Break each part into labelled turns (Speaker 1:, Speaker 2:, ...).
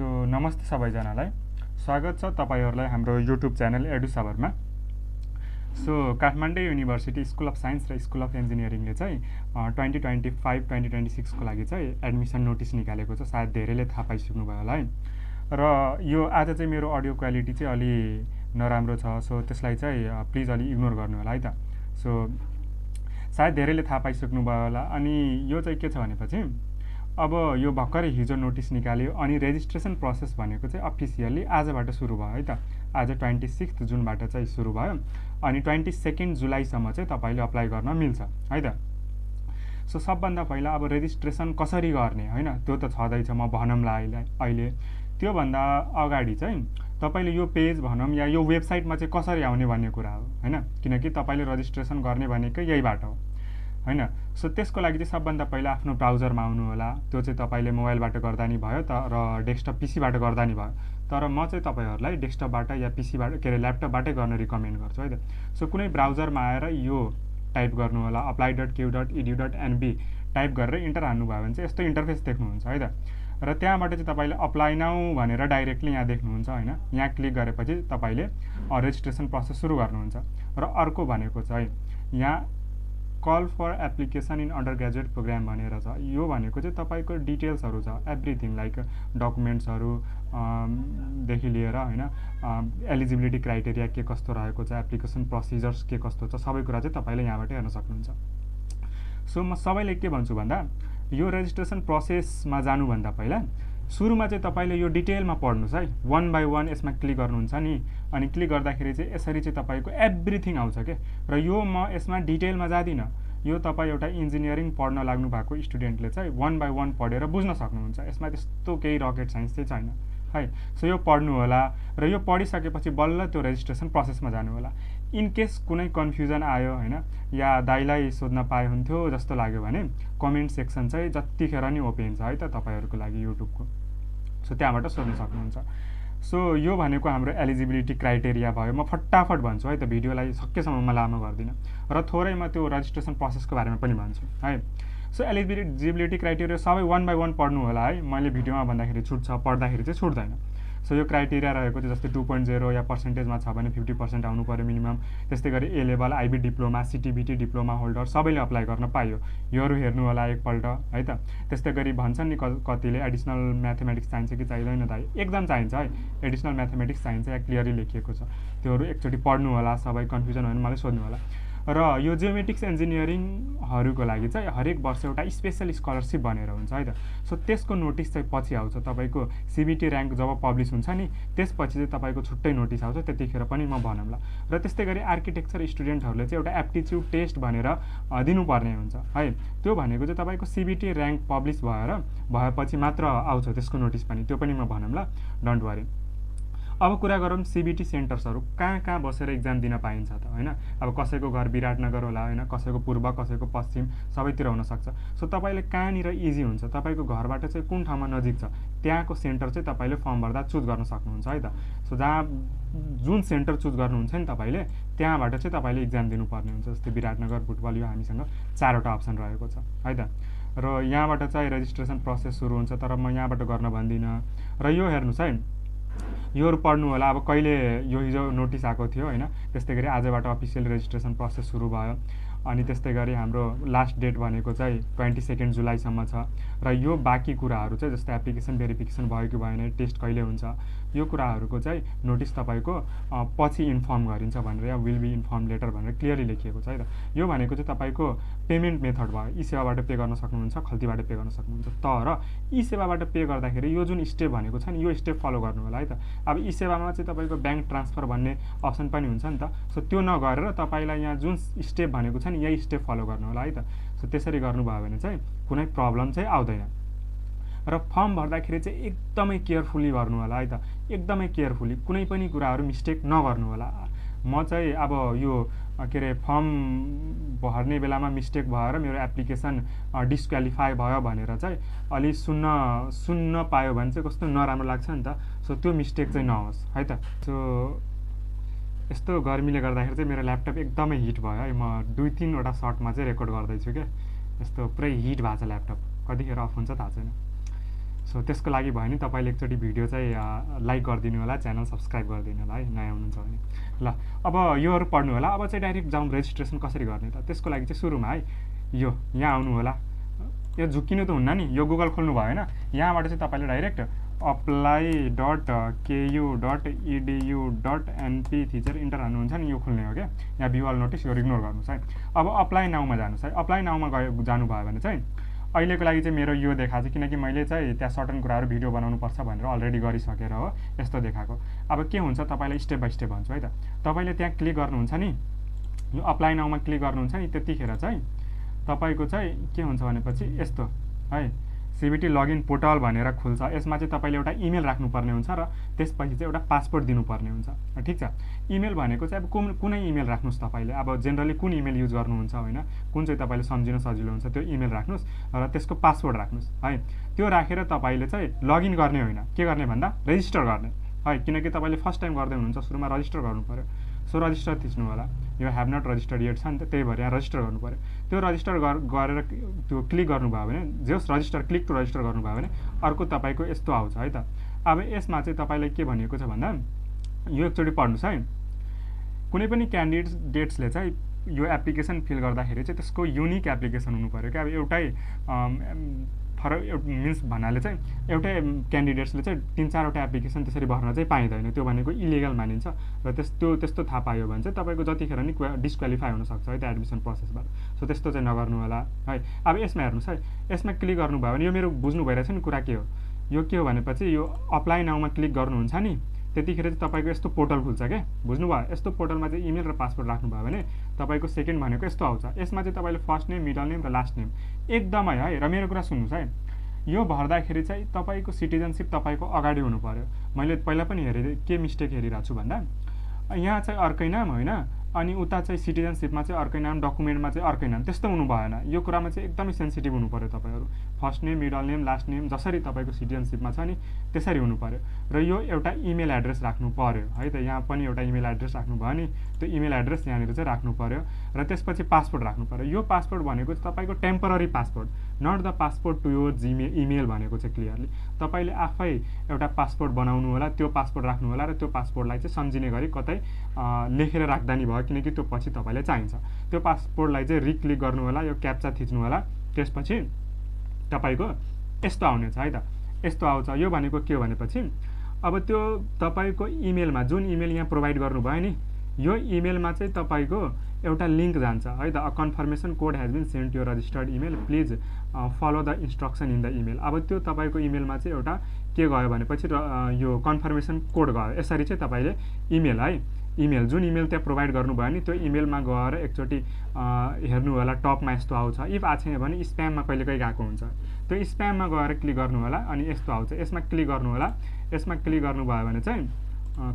Speaker 1: So नमस्ते सबैजनालाई स्वागत छ तपाईहरुलाई हाम्रो युट्युब च्यानल एडुसबरमा। So Kathmandu university school of science र स्कुल अफ इन्जिनियरिङले चाहिँ 2025-2026 को लागि चाहिँ एडमिसन नोटिस निकालेको छ। सायद धेरैले थाहा पाइसक्नु भयो होला है। र यो आज चाहिँ मेरो अडियो क्वालिटी चाहिँ अलि नराम्रो छ, सो त्यसलाई चाहिँ प्लिज अलि इग्नोर गर्नु होला है त। सो सायद धेरैले थाहा पाइसक्नु भयो होला। अनि यो चाहिँ के छ भनेपछि अब यो भर्खरै हिजो नोटिस निकाल्यो अनि रेजिस्ट्रेसन प्रोसेस भनेको चाहिँ अफिसियली आजबाट सुरु भयो है त। आज 26 जुनबाट चाहिँ सुरु भयो अनि 22 जुलाईसम्म चाहिँ तपाईले अप्लाई गर्न मिल्छ है त। सो सबभन्दा पहिला अब रेजिस्ट्रेसन कसरी गर्ने हैन त्यो त छँदैछ, म भनौँला अहिले। त्यो भन्दा अगाडि चाहिँ तपाईले यो पेज भनौँ या यो वेबसाइटमा चाहिँ कसरी आउने भन्ने कुरा हो हैन, किनकि तपाईले रजिस्ट्रेसन गर्ने भनेकै यहीबाट हो हैन। सो त्यसको लागि चाहिँ सबभन्दा पहिला आफ्नो ब्राउजरमा आउनु होला। त्यो चाहिँ तपाईले मोबाइलबाट गर्दा नि भयो र डेस्कटप पीसीबाट गर्दा नि भयो, तर म चाहिँ तपाईहरुलाई डेस्कटपबाट या पीसीबाट ल्यापटपबाटै गर्न रिकमेन्ड गर्छु है त। सो कुनै ब्राउजरमा आएर यो टाइप गर्नु होला apply.ku.edu.nb टाइप गरेर इन्टर हान्नु भयो भने चाहिँ यस्तो इन्टरफेस देख्नुहुन्छ है त। र त्यहाँबाट चाहिँ तपाईले अप्लाई नाउ भनेर डाइरेक्टली यहाँ देख्नुहुन्छ हैन। यहाँ क्लिक गरेपछि तपाईले रेजिस्ट्रेसन प्रोसेस सुरु गर्नुहुन्छ। र अर्को भनेको चाहिँ यहाँ call for application in under graduate program भनेर छ। यो भनेको चाहिँ तपाईको डिटेल्सहरु छ, एभ्रिथिङ लाइक डकुमेन्ट्सहरु देखि लिएर हैन, एलिजिबिलिटी क्राइटेरिया के कस्तो रहेको छ, एप्लिकेसन प्रोसिजर्स के कस्तो छ, सबै कुरा चाहिँ तपाईले यहाँबाट हेर्न सक्नुहुन्छ। सो म सबैले के भन्छु भन्दा यो रेजिस्ट्रेसन प्रोसेसमा जानुभन्दा पहिला सुरुमा चाहिँ तपाईले यो डिटेलमा पढ्नुस् है। वन बाइ वन यसमा क्लिक गर्नुहुन्छ नि, अनि क्लिक गर्दाखेरि चाहिँ यसरी चाहिँ तपाईको एभ्रिथिङ आउँछ के। र यो म यसमा डिटेलमा जादिन, यो तपाई एउटा इन्जिनियरिङ पढ्न लाग्नु भएको स्टुडेन्टले चाहिँ वन बाइ वन पढेर बुझ्न सक्नुहुन्छ। यसमा त्यस्तो केही रकेट साइन्स चाहिँ छैन है। सो यो पढ्नु होला र यो पढिसकेपछि बल्ल त्यो रेजिस्ट्रेसन प्रोसेसमा जानु होला। इन केस कुनै कन्फ्युजन आयो हैन या दाइलाई सोध्न पाए हुन्थ्यो जस्तो लाग्यो भने कमेन्ट सेक्सन चाहिँ जतिखेर नि ओपन छ है त तपाईहरुको लागि युट्युबको। सो त्यहाँबाट सोध्न सक्नुहुन्छ। सो यो भनेको हाम्रो एलिजिबिलिटी क्राइटेरिया भयो। म फटाफट भन्छु है त, भिडियोलाई सकेसम्म म लामो गर्दिन र थोरै म त्यो रेजिस्ट्रेसन प्रोसेसको बारेमा पनि भन्छु है। सो एलिजिबिलिटी क्राइटेरिया सबै वन बाइ वन पढ्नु होला है। मैले भिडियोमा भन्दाखेरि छुट्छ, पढ्दाखेरि चाहिँ छुट्दैन। सो यो क्राइटेरिया रहेको चाहिँ जस्तै 2.0 या पर्सेन्टेजमा छ भने 50% आउनु पर्यो मिनिमम। त्यस्तै गरी A level, IB diploma, CTBT diploma holder सबैले अप्लाई गर्न पाइयो। योहरू हेर्नु होला एकपल्ट है त। त्यस्तै गरी भन्छन् नि कतिले एडिसनल म्याथमेटिक्स चाहिन्छ कि चाहिँदैन दाइ, एकदम चाहिन्छ है। एडिसनल म्याथमेटिक्स चाहिन्छ, यहाँ क्लियरली लेखिएको छ। त्योहरू एकचोटि पढ्नु होला, सबै कन्फ्युजन भयो भने मलाई सोध्नु होला। र यो जियोमेट्रिक्स इन्जिनियरिङहरुको लागि चाहिँ हरेक वर्ष एउटा स्पेशल स्कलरशिप भनेर हुन्छ है त। सो त्यसको नोटिस चाहिँ पछि आउँछ। तपाईको सीबीटी र्याङ्क जब पब्लिश हुन्छ नि त्यसपछि चाहिँ तपाईको छुट्टै नोटिस आउँछ, त्यतिखेर पनि म भनौँला। र त्यस्तै गरी आर्किटेक्चर स्टुडेन्टहरुले चाहिँ एउटा एप्टिट्युड टेस्ट भनेर दिनुपर्ने हुन्छ है। त्यो भनेको चाहिँ तपाईको सीबीटी र्याङ्क पब्लिश भएपछि मात्र आउँछ त्यसको नोटिस पनि, त्यो पनि म भनौँला, डोन्ट वरी। अब कुरा गरौँ सीबीटी सेन्टर्सहरु कहाँ बसेर एक्जाम दिन पाइन्छ त हैन। अब कसैको घर विराटनगर होला हैन, कसैको पूर्व, कसैको पश्चिम, सबैतिर हुन सक्छ। सो तपाईले कहाँनिर इजी हुन्छ, तपाईको घरबाट चाहिँ कुन ठाउँमा नजिक छ त्यहाँको सेन्टर चाहिँ तपाईले फर्म भर्दा चुज गर्न सक्नुहुन्छ है त। सो जहाँ जुन सेन्टर चुज गर्नुहुन्छ नि तपाईले त्यहाँबाट चाहिँ तपाईले एक्जाम दिनुपर्ने हुन्छ। जस्तै विराटनगर, बुटवल, यो हामीसँग 4 वटा अप्सन रहेको छ है त। र यहाँबाट चाहिँ रेजिस्ट्रेसन प्रोसेस सुरु हुन्छ, तर म यहाँबाट गर्न भन्दिन। र यो हेर्नुस् है, योहरू पढ्नु होला। अब कहिले यो हिजो नोटिस आएको थियो हैन, त्यस्तै गरी आजबाट अफिसियल रेजिस्ट्रेसन प्रोसेस सुरु भयो। अनि त्यस्तै गरी हाम्रो लास्ट डेट भनेको चाहिँ 22 जुलाईसम्म छ। र यो बाँकी कुराहरू चाहिँ जस्तै एप्लिकेसन भेरिफिकेसन भयो कि भएन, टेस्ट कहिले हुन्छ, यो कुराहरूको चाहिँ नोटिस तपाईको पछि इन्फर्म गरिन्छ भनेर या विल बी इन्फर्म लेटर भनेर क्लियरली लेखिएको छ है त। यो भनेको चाहिँ तपाईको पेमेन्ट मेथड भयो, ई सेवाबाट पे गर्न सक्नुहुन्छ, खल्तीबाट पे गर्न सक्नुहुन्छ। तर ई सेवाबाट पे गर्दाखेरि यो जुन स्टेप भनेको छ नि यो स्टेप फलो गर्नु होला है त। अब ई सेवामा चाहिँ तपाईको ब्याङ्क ट्रान्सफर भन्ने अप्सन पनि हुन्छ नि त। सो त्यो नगरेर तपाईलाई यहाँ जुन स्टेप भनेको छ नि यही स्टेप फलो गर्नु होला है त। सो त्यसरी गर्नुभयो भने चाहिँ कुनै प्रब्लम चाहिँ आउँदैन। र फर्म भर्दाखेरि चाहिँ एकदमै केयरफुली भर्नु होला है त, एकदमै केयरफुली, कुनै पनि कुराहरू मिस्टेक नगर्नु होला। म चाहिँ अब यो के अरे फर्म भर्ने बेलामा मिस्टेक भएर मेरो एप्लिकेसन डिस्क्वालिफाई भयो भनेर चाहिँ अलि सुन्न पायो भने चाहिँ कस्तो नराम्रो लाग्छ नि त। सो त्यो मिस्टेक चाहिँ नहोस् है त। सो यस्तो गर्मीले गर्दाखेरि चाहिँ मेरो ल्यापटप एकदमै हिट भयो है। म 2-3 वटा सर्टमा चाहिँ रेकर्ड गर्दैछु क्या। यस्तो पुरै हिट भएको छ ल्यापटप, कतिखेर अफ हुन्छ थाहा छैन। सो त्यसको लागि भयो नि तपाईँले एकचोटि भिडियो चाहिँ लाइक गरिदिनु होला, च्यानल सब्सक्राइब गरिदिनु होला है, नयाँ हुनुहुन्छ भने। ल अब योहरू पढ्नु होला। अब चाहिँ डाइरेक्ट जाउँ रेजिस्ट्रेसन कसरी गर्ने त। त्यसको लागि चाहिँ सुरुमा है यो यहाँ आउनु होला। यो झुक्किनु त हुन्न नि, यो गुगल खोल्नु भयो होइन, यहाँबाट चाहिँ तपाईँले डाइरेक्ट apply.ku.edu.np थिचेर इन्टर हान्नुहुन्छ नि, यो खोल्ने हो क्या। यहाँ भ्यू अल नोटिस, यो इग्नोर गर्नुहोस् है। अब अप्लाई नाउमा जानुहोस् है। अप्लाई नाउमा जानुभयो भने चाहिँ अहिलेको लागि चाहिँ मेरो यो देखाएको छ, किनकि मैले चाहिँ त्यहाँ सर्टन कुराहरू भिडियो बनाउनुपर्छ भनेर अलरेडी गरिसकेर हो यस्तो देखाएको। अब के हुन्छ तपाईँलाई स्टेप बाई स्टेप भन्छु है त। तपाईँले त्यहाँ क्लिक गर्नुहुन्छ नि, यो अप्लाई नाउमा क्लिक गर्नुहुन्छ नि, त्यतिखेर चाहिँ तपाईँको चाहिँ के हुन्छ भनेपछि यस्तो है CBT लगइन पोर्टल भनेर खुल्छ। यसमा चाहिँ तपाईँले एउटा इमेल राख्नुपर्ने हुन्छ र त्यसपछि चाहिँ एउटा पासवर्ड दिनुपर्ने हुन्छ, ठिक छ। इमेल भनेको चाहिँ अब कुनै इमेल राख्नुहोस् तपाईँले। अब जेनरली कुन इमेल युज गर्नुहुन्छ होइन, कुन चाहिँ तपाईँले सम्झिन सजिलो हुन्छ त्यो इमेल राख्नुहोस् र त्यसको पासवर्ड राख्नुहोस् है। त्यो राखेर तपाईँले चाहिँ लगइन गर्ने होइन, के गर्ने भन्दा रेजिस्टर गर्ने है, किनकि तपाईँले फर्स्ट टाइम गर्दै हुनुहुन्छ, सुरुमा रजिस्टर गर्नु पऱ्यो। सो रजिस्टर थिच्नु होला, यो हेभ नट रजिस्टर्ड येट छ नि त, त्यही भएर यहाँ रजिस्टर गर्नु पऱ्यो। त्यो रजिस्टर गरेर त्यो क्लिक गर्नुभयो भने जस रजिस्टर क्लिक टु रजिस्टर गर्नुभयो भने अर्को तपाईँको यस्तो आउँछ है त। अब यसमा चाहिँ तपाईँलाई के भनिएको छ भन्दा यो एकचोटि पढ्नुहोस् है। कुनै पनि क्यान्डिडेट्सले चाहिँ यो एप्लिकेसन फिल गर्दाखेरि चाहिँ त्यसको युनिक एप्लिकेसन हुनु पऱ्यो क्या। अब एउटै मिन्स भन्नाले चाहिँ एउटै क्यान्डिडेट्सले चाहिँ 3-4वटा एप्लिकेसन त्यसरी भर्न चाहिँ पाइँदैन, त्यो भनेको इलिगल मानिन्छ र त्यस्तो थाहा पायो भने चाहिँ तपाईँको जतिखेर नि डिस्क्वालिफाई हुनसक्छ है त्यो एडमिसन प्रोसेसबाट। सो त्यस्तो चाहिँ नगर्नु होला है। अब यसमा हेर्नुहोस् है, यसमा क्लिक गर्नुभयो भने यो मेरो बुझ्नु भइरहेछ नि कुरा के हो। यो के हो भनेपछि यो अप्लाई नाउमा क्लिक गर्नुहुन्छ नि, त्यतिखेर चाहिँ तपाईँको यस्तो पोर्टल खुल्छ क्या, बुझ्नुभयो। यस्तो पोर्टलमा चाहिँ इमेल र पासवर्ड राख्नुभयो भने तपाईँको सेकेन्ड भनेको यस्तो आउँछ। यसमा चाहिँ तपाईँले फर्स्ट नेम, मिडल नेम र लास्ट नेम एकदमै है। र मेरो कुरा सुन्नुहोस् है, यो भर्दाखेरि चाहिँ तपाईँको सिटिजनसिप तपाईँको अगाडि हुनु पऱ्यो। मैले पहिला पनि हेरेँ के मिस्टेक हेरिरहेको छु भन्दा यहाँ चाहिँ अर्कै नाम होइन, अनि उता चाहिँ सिटिजनसिपमा चाहिँ अर्कै नाम, डकुमेन्टमा चाहिँ अर्कै नाम, त्यस्तो हुनु भएन। यो कुरामा चाहिँ एकदमै सेन्सिटिभ हुनु पऱ्यो तपाईँहरू। First name, middle name, last name जसरी तपाईँको सिटिजनसिपमा छ नि त्यसरी हुनु पऱ्यो। र यो एउटा इमेल एड्रेस राख्नु पऱ्यो है त। यहाँ पनि एउटा इमेल एड्रेस राख्नुभयो नि, त्यो इमेल एड्रेस यहाँनिर चाहिँ राख्नु पऱ्यो। र त्यसपछि पासपोर्ट राख्नु पऱ्यो। यो पासपोर्ट भनेको चाहिँ तपाईँको temporary passport, not the passport to यो इमेल भनेको चाहिँ क्लियरली तपाईँले आफै एउटा पासपोर्ट बनाउनु होला, त्यो पासपोर्ट राख्नु होला र त्यो पासपोर्टलाई चाहिँ सम्झिने गरी कतै लेखेर राख्दा नि भयो, किनकि त्यो पछि तपाईँलाई चाहिन्छ। त्यो पासपोर्टलाई चाहिँ रिक्लिक गर्नु होला, यो क्याप्चा थिच्नु होला, त्यसपछि तपाईँको यस्तो आउनेछ है त। यस्तो आउँछ। यो भनेको के हो भनेपछि अब त्यो तपाईँको इमेलमा जुन इमेल यहाँ प्रोभाइड गर्नुभयो नि, यो इमेलमा चाहिँ तपाईँको एउटा लिङ्क जान्छ है त। A confirmation code has been sent to registered email, please follow the instruction in the email. अब त्यो तपाईँको इमेलमा चाहिँ एउटा के गयो भनेपछि यो कन्फर्मेसन कोड गयो। यसरी चाहिँ तपाईँले इमेल है, इमेल जुन इमेल त्यहाँ प्रोभाइड गर्नुभयो नि त्यो इमेलमा गएर एकचोटि हेर्नु होला, टपमा यस्तो आउँछ। इफ आएको छैन भने स्प्याममा कहिलेकाहीँ गएको हुन्छ, त्यो स्प्याममा गएर क्लिक गर्नु होला, अनि यस्तो आउँछ। यसमा क्लिक गर्नु होला। यसमा क्लिक गर्नुभयो भने चाहिँ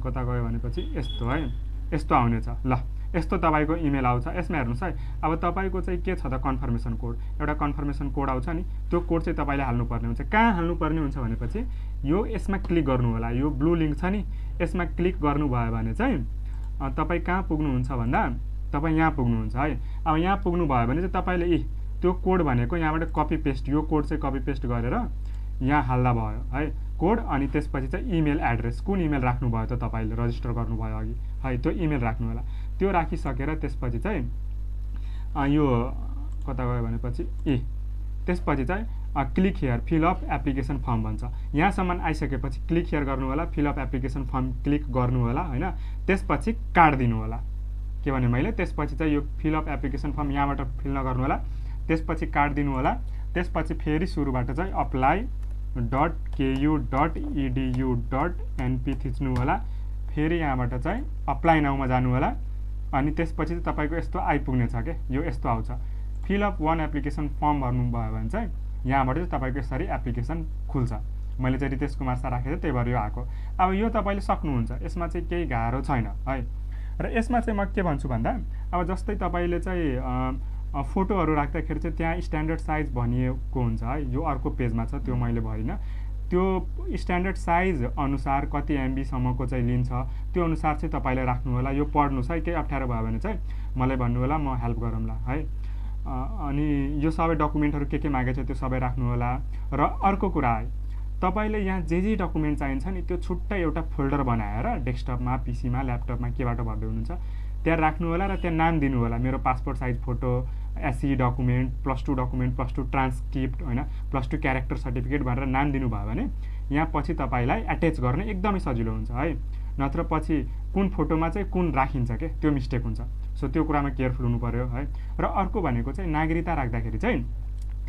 Speaker 1: कता गयो भनेपछि यस्तो है, यस्तो आउनेछ। ल यस्तो तपाईँको इमेल आउँछ। यसमा हेर्नुहोस् है, अब तपाईँको चाहिँ के छ त कन्फर्मेसन कोड, एउटा कन्फर्मेसन कोड आउँछ नि, त्यो कोड चाहिँ तपाईँले हाल्नुपर्ने हुन्छ। कहाँ हाल्नुपर्ने हुन्छ भनेपछि यो यसमा क्लिक गर्नु होला, यो ब्लू लिङ्क छ नि, यसमा क्लिक गर्नुभयो भने चाहिँ तपाईँ कहाँ पुग्नुहुन्छ भन्दा तपाईँ यहाँ पुग्नुहुन्छ है। अब यहाँ पुग्नुभयो भने चाहिँ तपाईँले त्यो कोड भनेको यहाँबाट कपी पेस्ट, यो कोड चाहिँ कपी पेस्ट गरेर यहाँ हाल्दा भयो है कोड। अनि त्यसपछि चाहिँ इमेल एड्रेस, कुन इमेल राख्नुभयो त तपाईँले रजिस्टर गर्नुभयो अघि है, त्यो इमेल राख्नु होला। त्यो राखिसकेर त्यसपछि चाहिँ यो कता गयो भनेपछि त्यसपछि चाहिँ click here fill up application form भन्छ। यहाँसम्म आइसकेपछि क्लिक हियर गर्नु होला, fill up application form click गर्नु होला होइन। त्यसपछि कार्ड दिनु होला, के भने मैले त्यसपछि चाहिँ यो फिल अप एप्लिकेसन फर्म यहाँबाट फिल नगर्नु होला, त्यसपछि कार्ड दिनु होला। त्यसपछि फेरि सुरुबाट चाहिँ apply.ku.edu.np थिच्नु होला, फेरि यहाँबाट चाहिँ अप्लाई नाउमा जानु होला। अनि त्यसपछि चाहिँ तपाईँको यस्तो आइपुग्ने छ क्या, यो यस्तो आउँछ। Fill up one application form भर्नुभयो भने चाहिँ यहाँबाट चाहिँ तपाईँको यसरी एप्लिकेसन खुल्छ। मैले चाहिँ रितेश कुमार शाह राखेको त्यही भएर यो आएको। अब यो तपाईँले सक्नुहुन्छ, यसमा चाहिँ केही गाह्रो छैन है। र यसमा चाहिँ म के भन्छु भन्दा अब जस्तै तपाईँले चाहिँ फोटोहरू राख्दाखेरि चाहिँ त्यहाँ स्ट्यान्डर्ड साइज भनिएको हुन्छ है, यो अर्को पेजमा छ, त्यो मैले भरिनँ। त्यो स्ट्यान्डर्ड साइज अनुसार कति एमबीसम्मको चाहिँ लिन्छ त्यो अनुसार चाहिँ तपाईँले राख्नु होला। यो पढ्नुहोस् है, केही अप्ठ्यारो भयो भने चाहिँ मलाई भन्नु होला, म हेल्प गरौँला है। अनि यो सबै डकुमेन्टहरू के मागेको छ त्यो सबै राख्नु होला। र अर्को कुरा है, तपाईँले यहाँ जे डकुमेन्ट चाहिन्छ नि त्यो छुट्टै एउटा फोल्डर बनाएर डेस्कटपमा पिसीमा ल्यापटपमा केबाट भर्दै हुनुहुन्छ त्यहाँ राख्नु होला र त्यहाँ नाम दिनु होला मेरो पासपोर्ट साइज फोटो एसई डकुमेन्ट +2 डकुमेन्ट +2 ट्रान्सक्रिप्ट होइन +2 क्यारेक्टर सर्टिफिकेट भनेर नाम दिनुभयो भने यहाँ पछि तपाईँलाई एट्याच गर्न एकदमै सजिलो हुन्छ है नत्र पछि कुन फोटोमा चाहिँ कुन राखिन्छ के त्यो मिस्टेक हुन्छ सो त्यो कुरामा केयरफुल हुनु पर्यो है र अर्को भनेको चाहिँ नागरिकता राख्दाखेरि चाहिँ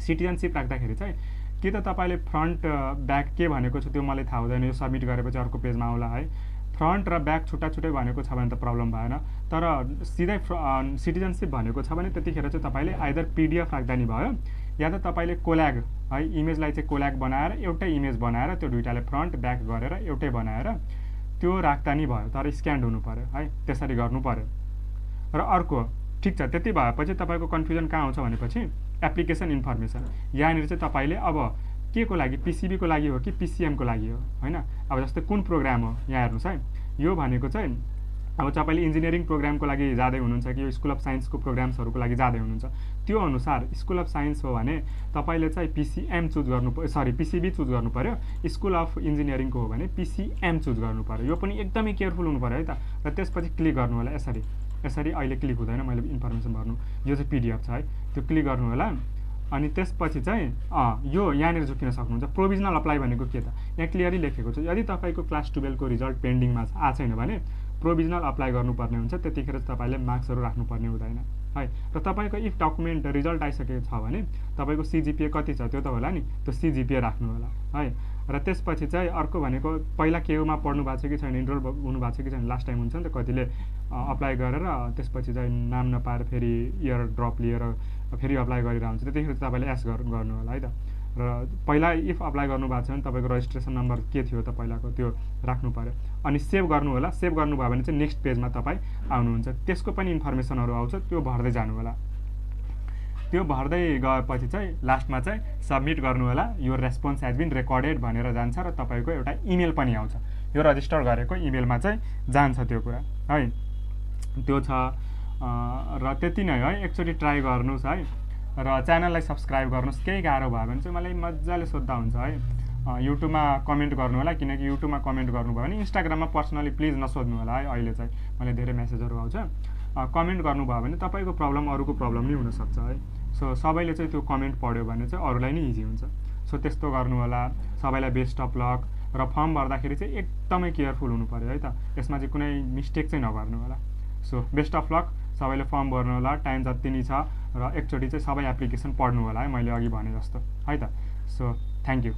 Speaker 1: सिटिजनसिप राख्दाखेरि चाहिँ कि त तपाईँले फ्रन्ट ब्याक के भनेको छ त्यो मलाई थाहा हुँदैन यो सबमिट गरेपछि अर्को पेजमा आउला है फ्रन्ट र ब्याक छुट्टा छुट्टै भनेको छ भने त प्रब्लम भएन तर सिधै सिटिजनसिप भनेको छ भने त्यतिखेर चाहिँ तपाईँले आइदर पिडिएफ राख्दा नि भयो या त तपाईँले कोल्याग है इमेजलाई चाहिँ कोल्याग बनाएर एउटै इमेज बनाएर त्यो दुइटाले फ्रन्ट ब्याक गरेर एउटै बनाएर त्यो राख्दा नि भयो तर स्क्यान्ड हुनु पर्यो है त्यसरी गर्नु पर्यो र अर्को ठिक छ त्यति भएपछि तपाईँको कन्फ्युजन कहाँ आउँछ भनेपछि एप्लिकेसन इन्फर्मेसन यहाँनिर चाहिँ तपाईँले अब के को लागि पिसिबीको लागि हो कि पिसिएमको लागि हो होइन अब जस्तै कुन प्रोग्राम हो यहाँ हेर्नुहोस् है यो भनेको चाहिँ अब तपाईँले इन्जिनियरिङ प्रोग्रामको लागि जाँदै हुनुहुन्छ कि यो स्कुल अफ साइन्सको प्रोग्राम्सहरूको लागि जाँदै हुनुहुन्छ त्यो अनुसार स्कुल अफ साइन्स हो भने तपाईँले चाहिँ पिसिएम चुज गर्नु पिसिबी चुज गर्नु पर्यो स्कुल अफ इन्जिनियरिङको हो भने पिसिएम चुज गर्नु पर्यो यो पनि एकदमै केयरफुल हुनु पर्यो है त र त्यसपछि क्लिक गर्नु होला यसरी अहिले क्लिक हुँदैन मैले इन्फर्मेसन भर्नु यो चाहिँ पिडिएफ छ है त्यो क्लिक गर्नु होला अनि त्यसपछि चाहिँ यो यहाँनिर झुकिन सक्नुहुन्छ प्रोभिजनल अप्लाई भनेको के त यहाँ क्लियरली लेखेको छ यदि तपाईँको क्लास 12 को रिजल्ट पेन्डिङमा आएको छैन भने प्रोभिजनल अप्लाई गर्नुपर्ने हुन्छ त्यतिखेर तपाईँले मार्क्सहरू राख्नुपर्ने हुँदैन है र तपाईँको इफ डकुमेन्ट रिजल्ट आइसकेको छ भने तपाईँको सिजिपिए कति छ त्यो त होला नि त्यो सिजिपिए राख्नु होला है र त्यसपछि चाहिँ अर्को भनेको पहिला केयुमा पढ्नु भएको छ कि छैन इनरोल हुनु भएको छ कि छैन लास्ट टाइम हुन्छ नि त कतिले अप्लाई गरेर त्यसपछि चाहिँ नाम नपाएर फेरि इयर ड्रप लिएर फेरि अप्लाई गरिरहेको हुन्छ त्यतिखेर तपाईँले एस गर्नु होला है त र पहिला इफ अप्लाई गर्नु भएको छ भने तपाईँको रजिस्ट्रेसन नम्बर के थियो त पहिलाको त्यो राख्नु पर्यो अनि सेभ गर्नु होला सेभ गर्नुभयो भने चाहिँ नेक्स्ट पेजमा तपाईँ आउनुहुन्छ त्यसको पनि इन्फर्मेसनहरू आउँछ त्यो भर्दै जानु होला त्यो भर्दै गएपछि चाहिँ लास्टमा चाहिँ सबमिट गर्नु होला यो रेस्पोन्स हेज बिन रेकर्डेड भनेर जान्छ र तपाईँको एउटा इमेल पनि आउँछ यो रजिस्टर गरेको इमेलमा चाहिँ जान्छ त्यो कुरा है त्यो छ र त्यति नै है एकचोटि ट्राई गर्नुहोस् है र च्यानललाई सब्सक्राइब गर्नुहोस् केही गाह्रो भयो भने चाहिँ मलाई मजाले सोद्धा हुन्छ है युट्युबमा कमेन्ट गर्नु होला किनकि युट्युबमा कमेन्ट गर्नुभयो भने इन्स्टाग्राममा पर्सनली प्लिज नसोध्नु होला है अहिले चाहिँ मलाई धेरै मेसेजहरू आउँछ कमेन्ट गर्नुभयो भने तपाईँको प्रब्लम अरूको प्रब्लम नै हुनसक्छ है सो सबैले चाहिँ त्यो कमेन्ट पढ्यो भने चाहिँ अरूलाई नै इजी हुन्छ सो त्यस्तो गर्नु होला सबैलाई बेस्ट अफ लक र फर्म भर्दाखेरि चाहिँ एकदमै केयरफुल हुनु पर्यो है त यसमा चाहिँ कुनै मिस्टेक चाहिँ नगर्नु होला सो बेस्ट अफ लक सबैले फर्म भर्नु होला टाइम जति नै छ र एकचोटि चाहिँ सबै एप्लिकेसन पढ्नु होला है मैले अघि भने जस्तो है त सो थ्याङ्क यू